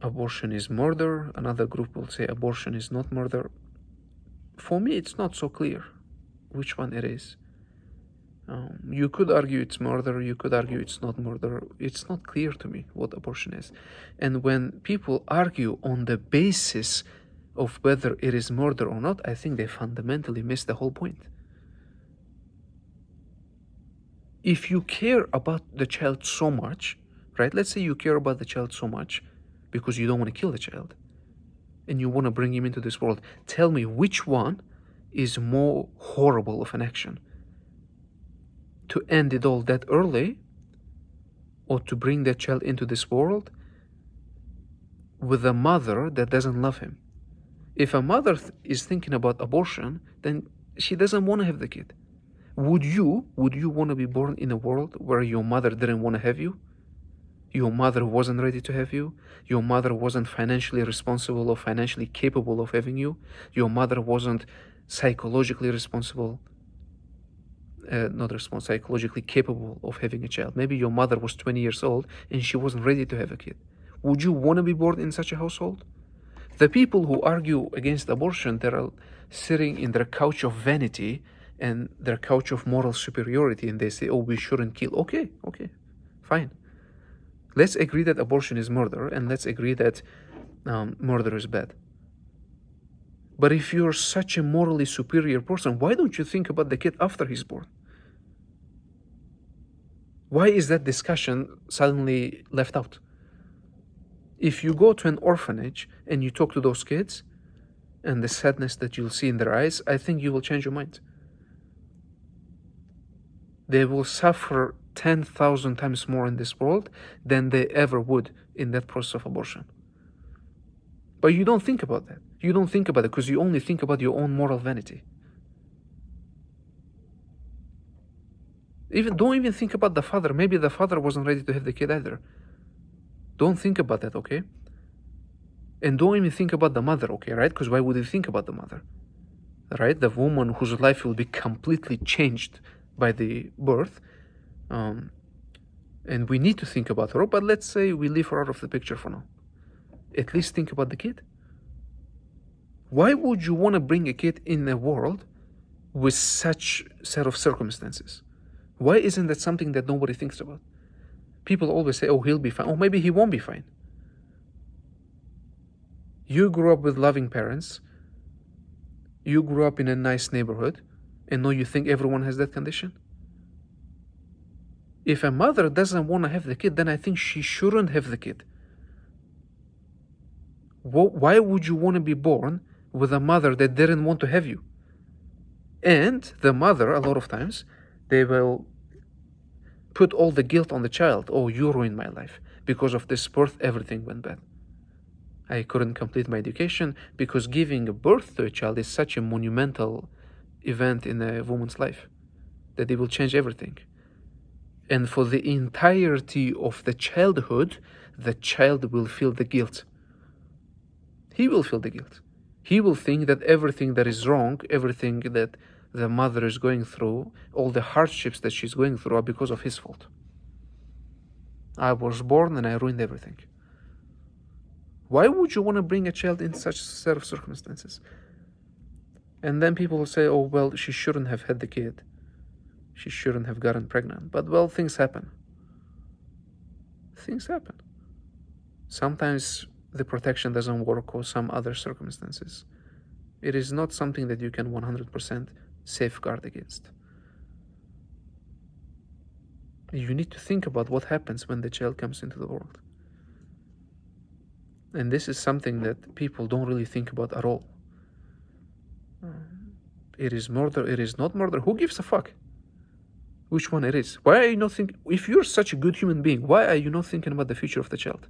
abortion is murder. Another group will say abortion is not murder. For me, it's not so clear which one it is. You could argue it's murder, you could argue it's not murder. It's not clear to me what abortion is. And when people argue on the basis of whether it is murder or not, I think they fundamentally miss the whole point. If you care about the child so much, right? Let's say you care about the child so much because you don't want to kill the child and you want to bring him into this world. Tell me which one is more horrible of an action? To end it all that early, or to bring that child into this world with a mother that doesn't love him? If a mother is thinking about abortion, then she doesn't want to have the kid. Would you want to be born in a world where your mother didn't want to have you? Your mother wasn't ready to have you? Your mother wasn't financially responsible or financially capable of having you? Your mother wasn't psychologically responsible, psychologically capable of having a child. Maybe your mother was 20 years old and she wasn't ready to have a kid. Would you want to be born in such a household? The people who argue against abortion, they're sitting in their couch of vanity and their couch of moral superiority, and they say, oh, we shouldn't kill. Okay, fine. Let's agree that abortion is murder, and let's agree that murder is bad. But if you're such a morally superior person, why don't you think about the kid after he's born? Why is that discussion suddenly left out? If you go to an orphanage and you talk to those kids, and the sadness that you'll see in their eyes, I think you will change your mind. They will suffer 10,000 times more in this world than they ever would in that process of abortion. But you don't think about that. You don't think about it because you only think about your own moral vanity. Don't even think about the father. Maybe the father wasn't ready to have the kid either. Don't think about that, okay? And don't even think about the mother, okay, right? Because why would you think about the mother? Right? The woman whose life will be completely changed by the birth. And we need to think about her, but let's say we leave her out of the picture for now. At least think about the kid. Why would you want to bring a kid in a world with such set of circumstances? Why isn't that something that nobody thinks about? People always say, oh, he'll be fine. Oh, maybe he won't be fine. You grew up with loving parents. You grew up in a nice neighborhood, and now you think everyone has that condition? If a mother doesn't want to have the kid, then I think she shouldn't have the kid. Why would you want to be born with a mother that didn't want to have you? And the mother, a lot of times, they will put all the guilt on the child. Oh, you ruined my life. Because of this birth, everything went bad. I couldn't complete my education because giving birth to a child is such a monumental event in a woman's life that it will change everything. And for the entirety of the childhood, the child will feel the guilt. He will feel the guilt. He will think that everything that is wrong, everything that the mother is going through, all the hardships that she's going through are because of his fault. I was born and I ruined everything. Why would you want to bring a child in such a set of circumstances? And then people will say, oh, well, she shouldn't have had the kid. She shouldn't have gotten pregnant. But, well, things happen. Things happen. Sometimes the protection doesn't work or some other circumstances. It is not something that you can 100% safeguard against. You need to think about what happens when the child comes into the world. And this is something that people don't really think about at all. It is murder, it is not murder. Who gives a fuck which one it is? Why are you not thinking? If you're such a good human being, why are you not thinking about the future of the child?